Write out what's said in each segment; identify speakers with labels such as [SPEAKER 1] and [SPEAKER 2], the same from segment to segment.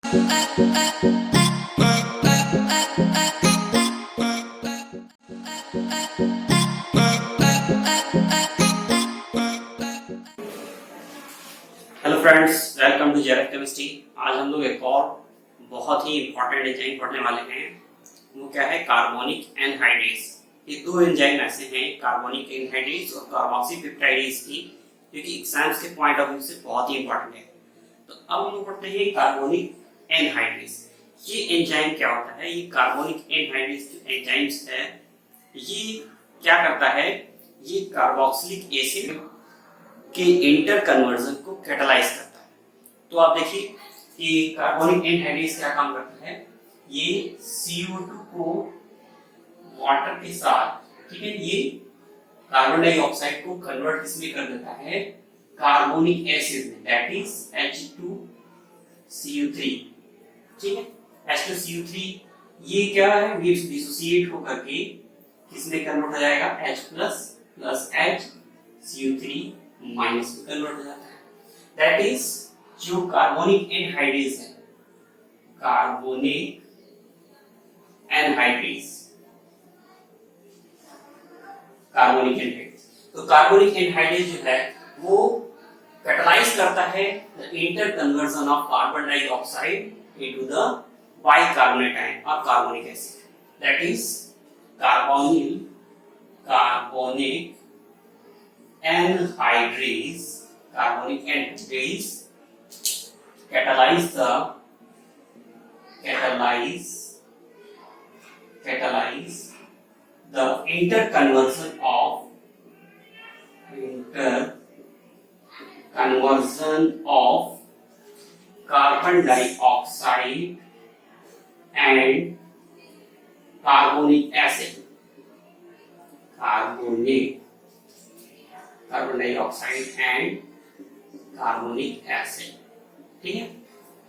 [SPEAKER 1] Hello friends, welcome to JRF chemistry. आज हम लोग एक और बहुत ही इंपॉर्टेंट एंजाइम पढ़ने वाले हैं। वो क्या है? Carbonic anhydrase. ये दो एंजाइम ऐसे हैं, कार्बोनिक एनहाइड्रेज और कार्बोक्सीपेप्टाइडेज की, जो कि एग्जाम्स के पॉइंट ऑफ व्यू से बहुत ही इंपॉर्टेंट है। तो अब हम लोग पढ़ते हैं कार्बोनिक एनहाइड्रेज। ये एंजाइम क्या होता है? ये कार्बोनिक एनहाइड्रेज जो एंजाइम्स है, ये क्या करता है? ये कार्बोक्सिलिक एसिड के इंटर कन्वर्जन को कैटालाइज करता है। तो आप देखिए कि कार्बोनिक एनहाइड्रेज क्या काम करता है। ये CO2 को वाटर के साथ, ठीक है, ये कार्बन डाइऑक्साइड को कन्वर्ट किसमें कर देता है? कार्बोनिक एसिड में, दैट इज H2CO3। ठीक है, H2CO3 ये क्या है? डिसोसिएट होकर के किसमें कन्वर्ट हो जाएगा? H प्लस HCO3 माइनस में कन्वर्ट हो जाता है। दैट इज जो कार्बोनिक एनहाइड्रेज है, कार्बोनिक एनहाइड्रेज, कार्बोनिक एनहाइड्रेज। तो कार्बोनिक एनहाइड्रेज जो है वो कैटालाइज करता है the inter conversion of carbon dioxide into the bicarbonate ion और carbonic acid. That is carbonic anhydrous catalyze the interconversion of carbon dioxide and carbonic acid, carbon dioxide and carbonic acid. ठीक है,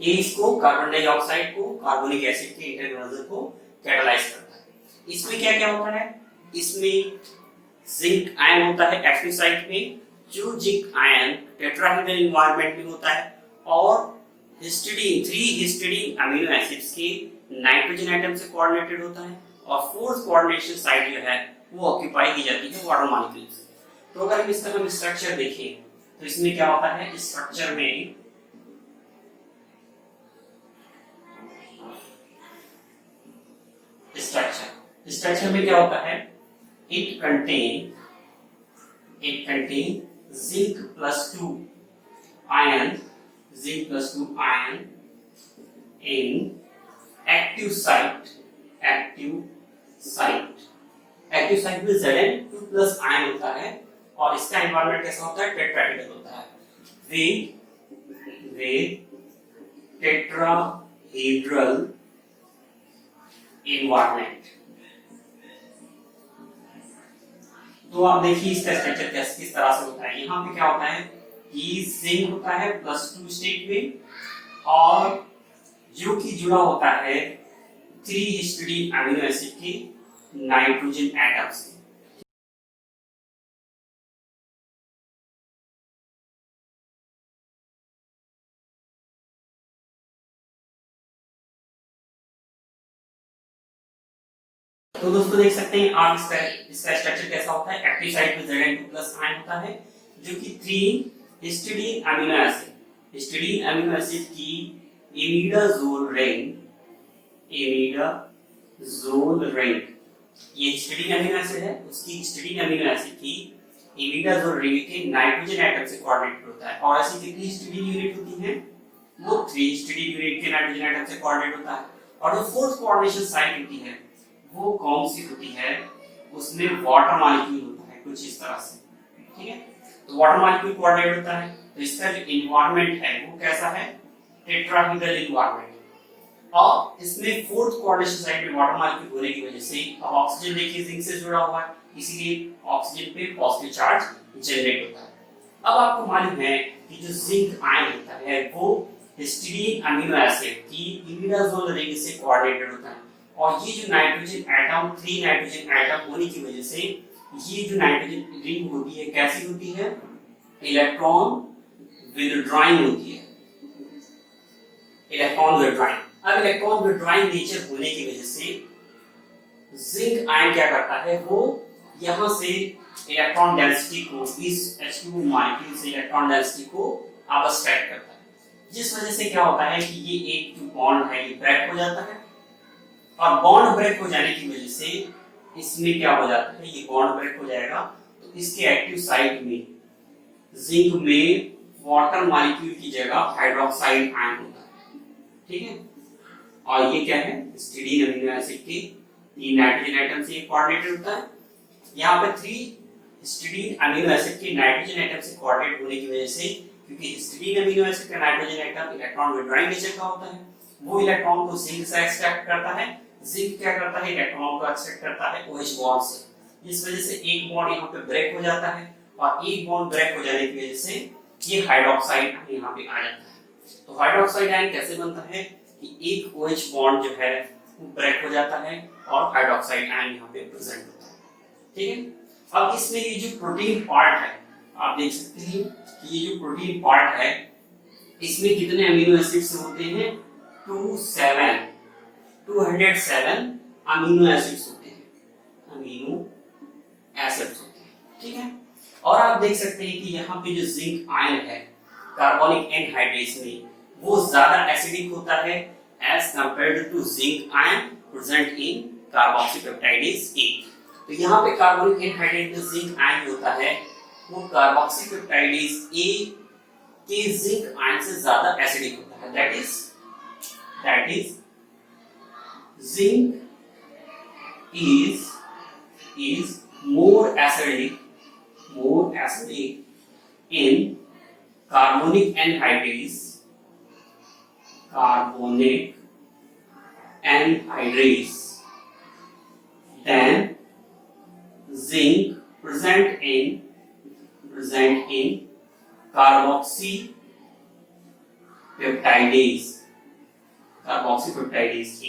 [SPEAKER 1] ये इसको carbon dioxide को carbonic acid के interconversion को catalyse करता है। इसमें क्या क्या होता है? इसमें जिंक आयन होता है एक्टिव साइट में, जो जिंक आयन टेट्राहेड्रल एनवायरनमेंट में होता है, और हिस्टिडीन 3 हिस्टिडीन अमीनो एसिड्स के नाइट्रोजन एटम से कोऑर्डिनेटेड होता है, और फोर्थ कोऑर्डिनेशन साइट जो है वो ऑक्यूपाई की जाती है वाटर मॉलिक्यूल्स से। तो अगर हम इसका हम स्ट्रक्चर देखें तो इसमें क्या होता है? स्ट्रक्चर में स्ट्रक्चर में क्या होता है? It contain zinc plus 2 ion in active site में Zn2 प्लस आयन होता है, और इसका एनवायरनमेंट कैसा होता है? टेट्राहेड्रल होता है। वे टेट्राहेड्रल एनवायरनमेंट। तो आप देखिए इसका स्ट्रक्चर किस तरह से होता है। यहाँ पे क्या होता है कि जिंक होता है +2 स्टेट में, और जो कि जुड़ा होता है 3 हिस्टिडीन अमीनो एसिड की नाइट्रोजन एटम से। तो दोस्तों देख सकते हैं आप इसका स्ट्रक्चर कैसा होता है। एक्टिव साइट में Zn2 प्लस आयन होता है, जो कि 3 हिस्टिडीन अमीनो एसिड की इमिडाजोल रिंग, ये हिस्टिडीन अमीनो एसिड है, उसकी हिस्टिडीन अमीनो एसिड की इमिडाजोल रिंग के नाइट्रोजन एटम से कोऑर्डिनेटेड होता है। और ऐसी कितनी हिस्टिडीन यूनिट होती है? वो 3 हिस्टिडीन यूनिट के नाइट्रोजन एटम से कोऑर्डिनेट होता है। और जो फोर्थ कोऑर्डिनेशन साइट होती है वो कौन सी होती है? उसमें वाटर मॉलिक्यूल होता है कुछ इस तरह से। ठीक है, तो वाटर मॉलिक्यूल कोऑर्डिनेट होता है। तो इसका जो एनवायरनमेंट है वो कैसा है? Tetrahedral environment. और इसमें फोर्थ कोऑर्डिनेशन साइट में वाटर मॉलिक्यूल होने की वजह से, अब ऑक्सीजन देखिए जिंक से जुड़ा हुआ है, इसीलिए ऑक्सीजन पे पॉजिटिव चार्ज जनरेट होता है। अब आपको मालूम है कि जो जिंक आयन होता है वो हिस्टिडीन अमीनो एसिड की इमिडाजोल रिंग से कोऑर्डिनेटेड होता है, और ये जो नाइट्रोजन एटम 3 नाइट्रोजन एटम होने की वजह से ये जो नाइट्रोजन रिंग होती है कैसी होती है? इलेक्ट्रॉन विथड्रॉइंग होती है। Electron withdrawing. अब इलेक्ट्रॉन विड्रॉइंग नेचर होने की वजह से जिंक आयन क्या करता है, वो यहां से इलेक्ट्रॉन डेंसिटी को, इस H2 मॉलिक्यूल से इलेक्ट्रॉन डेंसिटी को अबस्ट्रैक्ट करता है, जिस वजह से क्या होता है कि ये एक जो बॉन्ड है ये ब्रेक हो जाता है, और बॉन्ड ब्रेक हो जाने की वजह से इसमें क्या हो जाता है, ये बॉन्ड ब्रेक हो जाएगा तो इसके एक्टिव साइट में जिंक में वाटर मॉलिक्यूल की जगह हाइड्रोक्साइड आयन होता है, ठीक है। और ये क्या है, स्टिडीन अमीनो एसिड के 3 नाइट्रोजन एटम से कोऑर्डिनेटेड होता है। यहाँ पे 3 स्टिडीन अमीनो एसिड के नाइट्रोजन एटम से कोऑर्डिनेट होने की वजह से, क्योंकि स्टिडीन अमीनो एसिड का nitrogen atom electron withdrawing nature का होता है, वो इलेक्ट्रॉन को जिंक से एक्सट्रैक्ट करता है। जिंक क्या करता है, इलेक्ट्रॉन को एक्सट्रैक्ट करता है OH बॉन्ड से, जिस वजह से एक बॉन्ड यहाँ पे ब्रेक हो जाता है, और एक बॉन्ड ब्रेक हो जाने की वजह से ये हाइड्रोक्साइड यहाँ पे आ जाता है। तो हाइड्रोक्साइड आयन कैसे बनता है कि एक OH बॉन्ड जो है वो ब्रेक हो जाता है और हाइड्रोक्साइड आयन यहाँ पे प्रेजेंट होता है, ठीक है। अब इसमें ये जो प्रोटीन पार्ट है, आप देख सकते हैं कि ये जो प्रोटीन पार्ट है इसमें कितने अमीनो एसिड्स होते हैं, 207 अमीनो एसिड्स होते हैं, अमीनो एसिड्स होते हैं, ठीक है। और आप देख सकते हैं कि यहाँ पे जो जिंक आयन है कार्बोनिक एनहाइड्रेस में, वो ज्यादा एसिडिक होता है as compared to zinc ion present in carboxypeptidase A। तो यहाँ पे कार्बोनिक एनहाइड्रेट में जिंक आयन होता है, वो कार्बोक्सीपेप्टाइडेज A के जिंक आयन से ज्यादा एसिडिक होता है, that is zinc is more acidic in carbonic anhydrase than zinc present in carboxypeptidase A।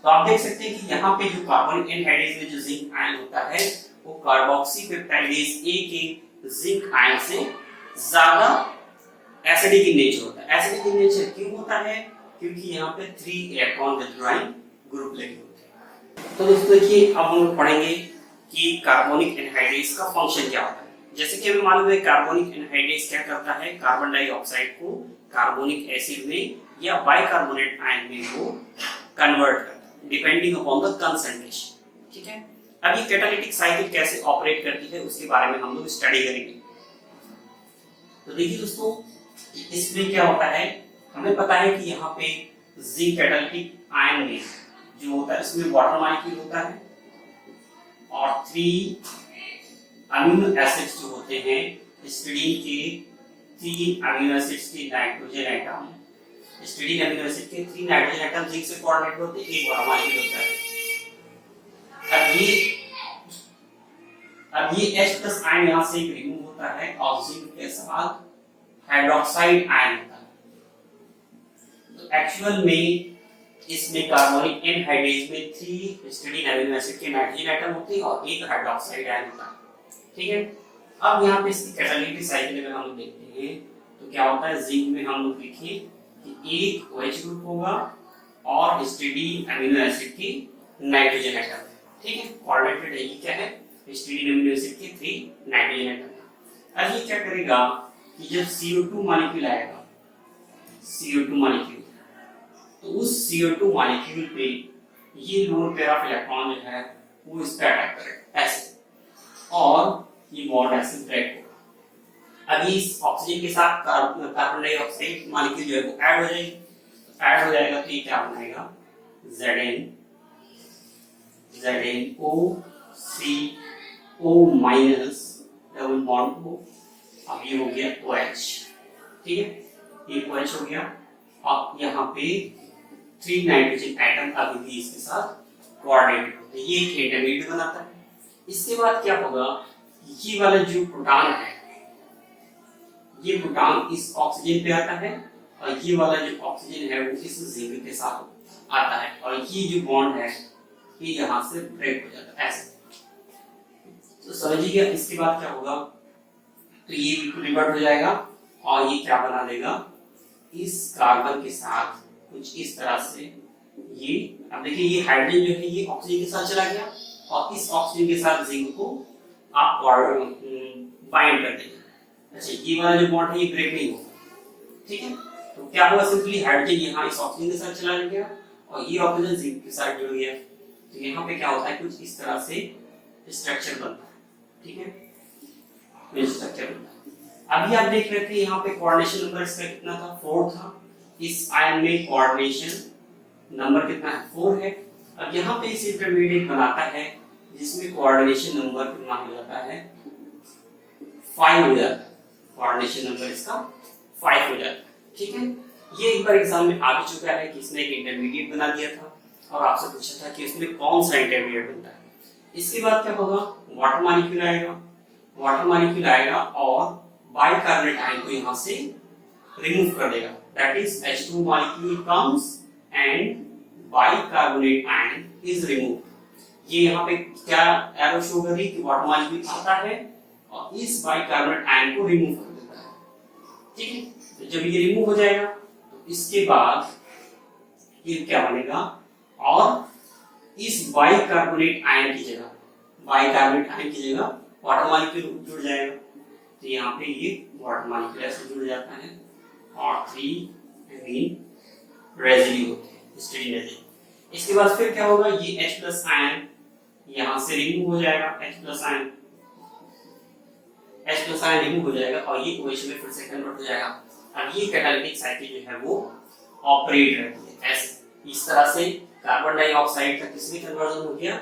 [SPEAKER 1] तो आप देख सकते हैं कि यहाँ पे जो कार्बोनिक एनहाइड्रेस में जो जिंक आयन होता है वो कार्बोक्सीपेप्टाइडेज A के जिंक आयन से ज्यादा एसिडिक इन नेचर होता है। एसिडिक इन नेचर क्यों होता है, क्योंकि यहाँ पे 3 इलेक्ट्रॉन विड्रॉइंग ग्रुप लगे होते हैं। तो दोस्तों देखिए, अब हम लोग पढ़ेंगे कि कार्बोनिक एनहाइड्रेस का फंक्शन क्या होता है। जैसे कि हमें मालूम है कार्बोनिक एनहाइड्रेस क्या करता है, कार्बन डाइऑक्साइड को कार्बोनिक एसिड में या बाइकार्बोनेट आयन में वो कन्वर्ट करता है डिपेंडिंग अपॉन द कंसंट्रेशन, ठीक है। अब ये कैटालिटिक साइकिल कैसे ऑपरेट करती है उसके बारे में हम लोग स्टडी करेंगे। तो देखिए दोस्तों, इसमें क्या होता है, हमें पता है कि यहाँ पे जिंक कैटालिटिक आयन में जो होता है इसमें वाटर मॉलिक्यूल होता है और 3 अमीनो एसिड्स जो होते हैं, स्टिडीन के 3 अमीनो एसिड्स के नाइट्रोजन एटम, स्टिडीन अमीनो एसिड के 3 नाइट्रोजन एटम जिंक से कोऑर्डिनेट होते हैं, एक वाटर मॉलिक्यूल होता है। अब ये H+ आयन यहाँ से रिमूव होता है और जिंक के साथ हाइड्रोक्साइड आयन होता है। तो एक्चुअल में इसमें कार्बोनिक एनहाइड्रेस में 3 स्टिडीन अमीनो एसिड के नाइट्रोजन एटम होते हैं और एक हाइड्रोक्साइड आयन होता है, ठीक है। अब यहाँ पे इसकी कैटालिटिक साइकिल अगर हम लोग देखते हैं तो क्या होता है, जिंक में हम लोग देखिए कि एक OH ग्रुप होगा और स्टिडीन अमीनो एसिड की नाइट्रोजन एटम, ठीक है, कोऑर्डिनेटेड है। ये क्या है, स्टिडीन अमीनो एसिड के 3 नाइट्रोजन एटम। अब ये क्या करेगा कि जब CO2 मॉलिक्यूल आएगा, CO2 मॉलिक्यूल, तो उस CO2 मॉलिक्यूल पे ये लोन पेयर ऑफ इलेक्ट्रॉन जो है वो इस पे अटैक करेगा ऐसे, और ये बॉन्ड ऐसे ब्रेक होगा। अभी इस ऑक्सीजन के साथ कार्बन डाइऑक्साइड मॉलिक्यूल जो है वो ऐड हो जाएगा तो ये क्या बनाएगा, ZnO डबल बॉन्ड O। अब ये हो गया OH, ठीक है, ये OH हो गया। अब यहाँ पे 3 नाइट्रोजन एटम अभी भी इसके साथ कोऑर्डिनेट होते हैं, ये एक इंटरमीडिएट बनाता है। इसके बाद क्या होगा, ये वाला जो प्रोटॉन है, ये प्रोटॉन इस ऑक्सीजन पे आता है और ये वाला जो ऑक्सीजन है वो इस जिंक के साथ आता है, और ये जो बॉन्ड है ये यहाँ से ब्रेक हो जाता है ऐसे। तो समझिएगा इसके बाद क्या होगा, तो ये बिल्कुल रिवर्ट हो जाएगा और ये क्या बना देगा, इस कार्बन के साथ कुछ इस तरह से। ये अब देखिए ये हाइड्रोजन जो है ये ऑक्सीजन के साथ चला गया और इस ऑक्सीजन के साथ जिंक को आप बाइंड कर देंगे। अच्छा ये वाला जो बॉन्ड है ये ब्रेक नहीं होगा, ठीक है। तो क्या हुआ, सिंपली हाइड्रोजन यहाँ इस ऑक्सीजन के साथ चला गया और ये ऑक्सीजन जिंक के साथ जुड़ गया। तो यहाँ पे क्या होता है, कुछ इस तरह से स्ट्रक्चर बनता है, ठीक है, ये स्ट्रक्चर बनता है। अभी आप देख रहे थे यहाँ पे कोऑर्डिनेशन नंबर इसका कितना था, 4 था। इस आयन में कोऑर्डिनेशन नंबर कितना है, 4 है। अब यहाँ पे इस इंटरमीडिएट बनाता है जिसमें कोऑर्डिनेशन नंबर कितना हो जाता है, 5 हो जाता है। कोऑर्डिनेशन नंबर इसका 5 हो जाता है, ठीक है। ये एक बार एग्जाम में आ भी चुका है कि इसने एक इंटरमीडिएट बना दिया था और आपसे पूछा था कि इसमें कौन सा इंटरमीडिएट बनता है। इसके बाद क्या होगा, वाटर मॉलिक्यूल आएगा, वाटर मॉलिक्यूल आएगा और बाइकार्बोनेट आयन को यहाँ से रिमूव कर देगा, that is H2 molecule comes and bicarbonate ion is removed. ये यहाँ पे क्या एरो शो कर रही है कि वाटर मॉलिक्यूल आता है और इस बाइकार्बोनेट आयन को रिमूव कर देता है, ठीक है। तो जब ये रिमूव हो जाएगा तो इसके बाद ये क्या बनेगा, और इस बाइकार्बोनेट आयन की जगह, बाइकार्बोनेट आयन की जगह वाटर मॉलिक्यूल जुड़ जाएगा। तो यहाँ पे ये वाटर मॉलिक्यूल ऐसे जुड़ जाता है और 3 अमीन रेजिड्यू होते हैं, स्टेरिक रेजिड्यू। इसके बाद फिर क्या होगा, ये H+ आयन यहाँ से रिमूव हो जाएगा, H+ आयन रिमूव हो जाएगा और ये OH में फिर से कन्वर्ट हो जाएगा। अब ये कैटालिटिक साइकिल जो है वो ऑपरेट रहती है ऐसे, इस तरह से कार्बन डाइऑक्साइड का किसमें कन्वर्जन हो गया,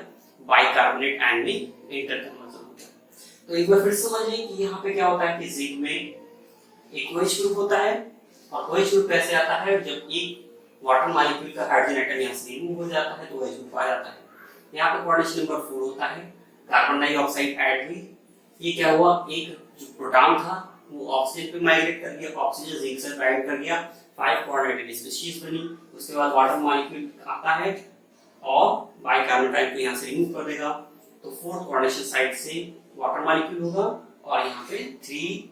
[SPEAKER 1] बाइकार्बोनेट आयन में इंटर कन्वर्जन हो गया। तो एक बार फिर समझ लें कि यहाँ पे क्या होता है कि जिंक में एक OH ग्रुप होता है और OH ग्रुप कैसे आता है, जब एक वाटर मॉलिक्यूल का हाइड्रोजन एटम यहाँ से रिमूव हो जाता है तो OH ग्रुप आ जाता है। यहाँ पे कोऑर्डिनेशन नंबर 4 होता है, कार्बन डाइऑक्साइड ऐड हुई, ये क्या हुआ, एक जो प्रोटॉन था वो ऑक्सीजन पे माइग्रेट कर गया, ऑक्सीजन जिंक से बाइंड कर गया, 5 कोऑर्डिनेटेड स्पीशीज बनी। उसके बाद वाटर मॉलिक्यूल आता है और बाइकार्बोनेट आयन को यहाँ से रिमूव कर देगा, तो 4th कोऑर्डिनेशन साइड से वाटर मॉलिक्यूल होगा और यहाँ पे 3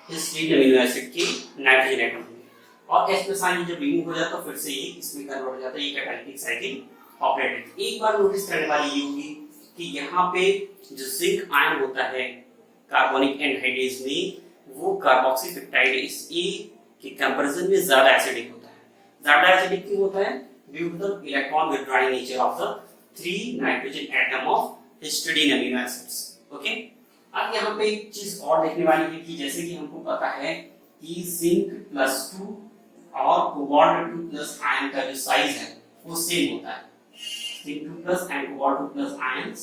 [SPEAKER 1] हिस्टीडीन अमीनो एसिड के नाइट्रोजन एटम होंगे और H+ आयन जब रिमूव हो जाता है फिर से ये इसमें कन्वर्ट हो जाता है, ये कैटालिटिक साइकिल ऑपरेट। एक बार नोटिस करने वाली ये होगी कि यहाँ पे जो जिंक आयन होता है कार्बोनिक एनहाइड्रेज में, वो कार्बोक्सी पेप्टाइडेज ए के कंपैरिजन में ज्यादा एसिडिक होता है। ज्यादा एसिडिक क्यों होता है, due to the electron withdrawing nature of the 3 nitrogen atom of histidine amino acids, okay. अब यहाँ पे एक चीज और देखने वाली है कि जैसे कि हमको पता है कि जिंक +2 और कोबाल्ट 2+ आयन का जो साइज है वो सेम होता है। Zinc 2+ and cobalt 2+ ions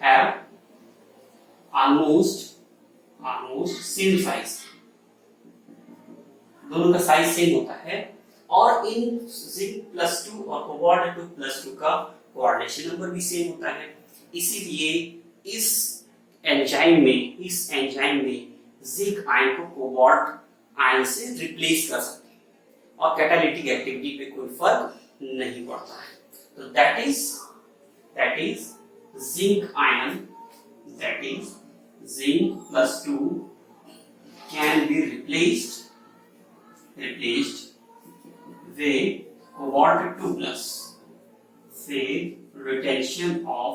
[SPEAKER 1] have almost same size, दोनों का साइज सेम होता है और इन जिंक +2 और कोबाल्ट 2+2 का कोऑर्डिनेशन नंबर भी सेम होता है। इसीलिए इस एंजाइम में जिंक आयन को कोबाल्ट आयन से रिप्लेस कर सकते हैं और कैटालिटिक एक्टिविटी पे कोई फर्क नहीं पड़ता है। तो that is zinc ion, that is zinc +2 can be replaced with cobalt 2+, with retention of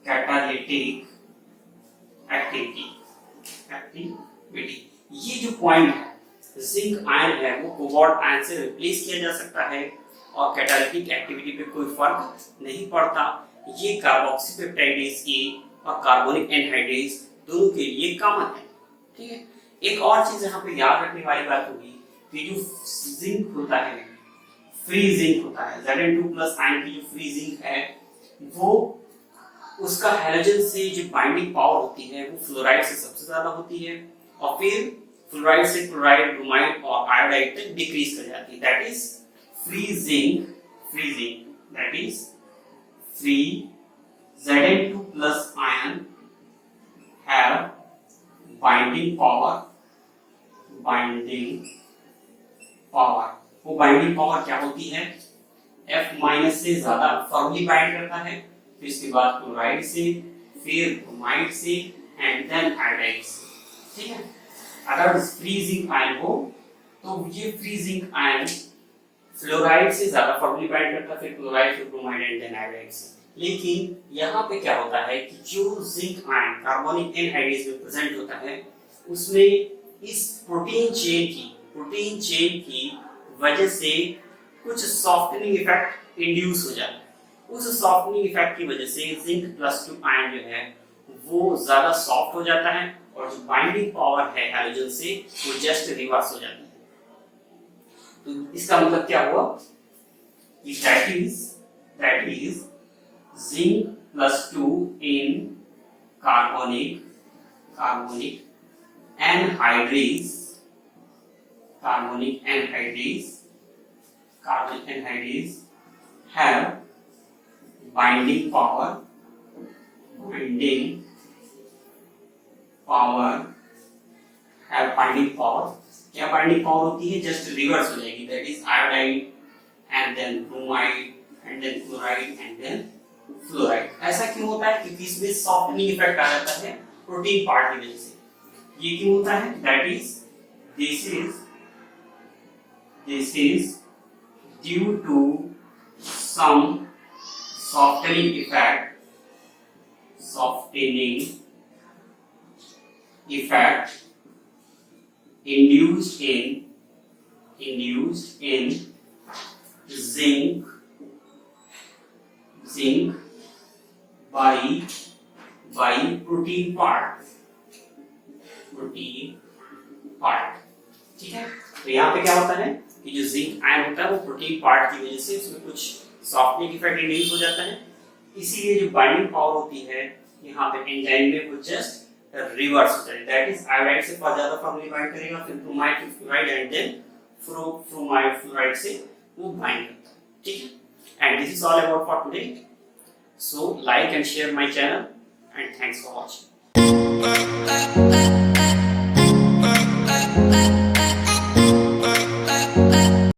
[SPEAKER 1] catalytic activity। ये जो पॉइंट है, जिंक आयन है वो कोबाल्ट आयन से रिप्लेस किया जा सकता है और कैटालिटिक एक्टिविटी पे कोई फर्क नहीं पड़ता। ये कार्बोक्सी पेप्टाइडेज ए और कार्बोनिक एनहाइड्रेज दोनों के लिए कॉमन है, ठीक है। एक और चीज यहाँ पे याद रखने वाली बात होगी कि जो जिंक होता है, फ्री जिंक होता है, Zn2+ आयन की जो फ्री जिंक है वो उसका हैलोजन से जो बाइंडिंग पावर होती है वो फ्लोराइड से सबसे ज्यादा होती है और फिर फ्लोराइड से क्लोराइड, ब्रोमाइड और आयोडाइड तक डिक्रीज कर जाती है। That is free zinc, that is free Zn2+ ion have binding power। वो बाइंडिंग पावर क्या होती है, F- से ज्यादा फर्मली बाइंड करता है, फिर इसके बाद क्लोराइड से, फिर ब्रोमाइड से एंड देन आयोडाइड से, ठीक है। अगर फ्री जिंक आयन हो तो ये फ्री जिंक आयन फ्लोराइड से ज्यादा फॉर्मली बाइंड करता है, फिर क्लोराइड, फिर ब्रोमाइड एंड देन आयोडाइड से। लेकिन यहाँ पे क्या होता है कि जो जिंक आयन कार्बोनिक एनहाइड्रेज में प्रेजेंट होता है उसमें इस प्रोटीन चेन की वजह से कुछ सॉफ्टनिंग इफेक्ट इंड्यूस हो जाता है। उस सॉफ्टनिंग इफेक्ट की वजह से जिंक प्लस 2 आयन जो है वो ज्यादा सॉफ्ट हो जाता है और जो बाइंडिंग पावर है हैलोजन से वो जस्ट रिवर्स हो जाती है। तो इसका मतलब क्या हुआ कि that is zinc plus 2 in carbonic anhydrous have binding power क्या बाइंडिंग पावर होती है, जस्ट रिवर्स हो जाएगी, that is iodide and then bromide and then chloride and then fluoride. ऐसा क्यों होता है? क्योंकि इसमें सॉफ्टनिंग इफेक्ट आ जाता है प्रोटीन पार्ट की वजह से। ये क्यों होता है? That is this is due to some softening effect induced in zinc by protein part। ठीक है, तो यहाँ पे क्या होता है कि जो जिंक आयन होता है वो प्रोटीन पार्ट की वजह से उसमें कुछ सॉफ्टनिंग इफेक्ट इंड्यूस हो जाता है, इसीलिए जो बाइंडिंग पावर होती है यहाँ पे एंजाइम में वो जस्ट रिवर्स होता है, दैट इज आयोडाइड से ज्यादा फॉर्मली बाइंड करेगा, फिर ब्रोमाइड, फिर fluoride and then bromide fluoride से वो बाइंड करता है। ठीक है, and this is all about for today. So like and share my channel and thanks for watching.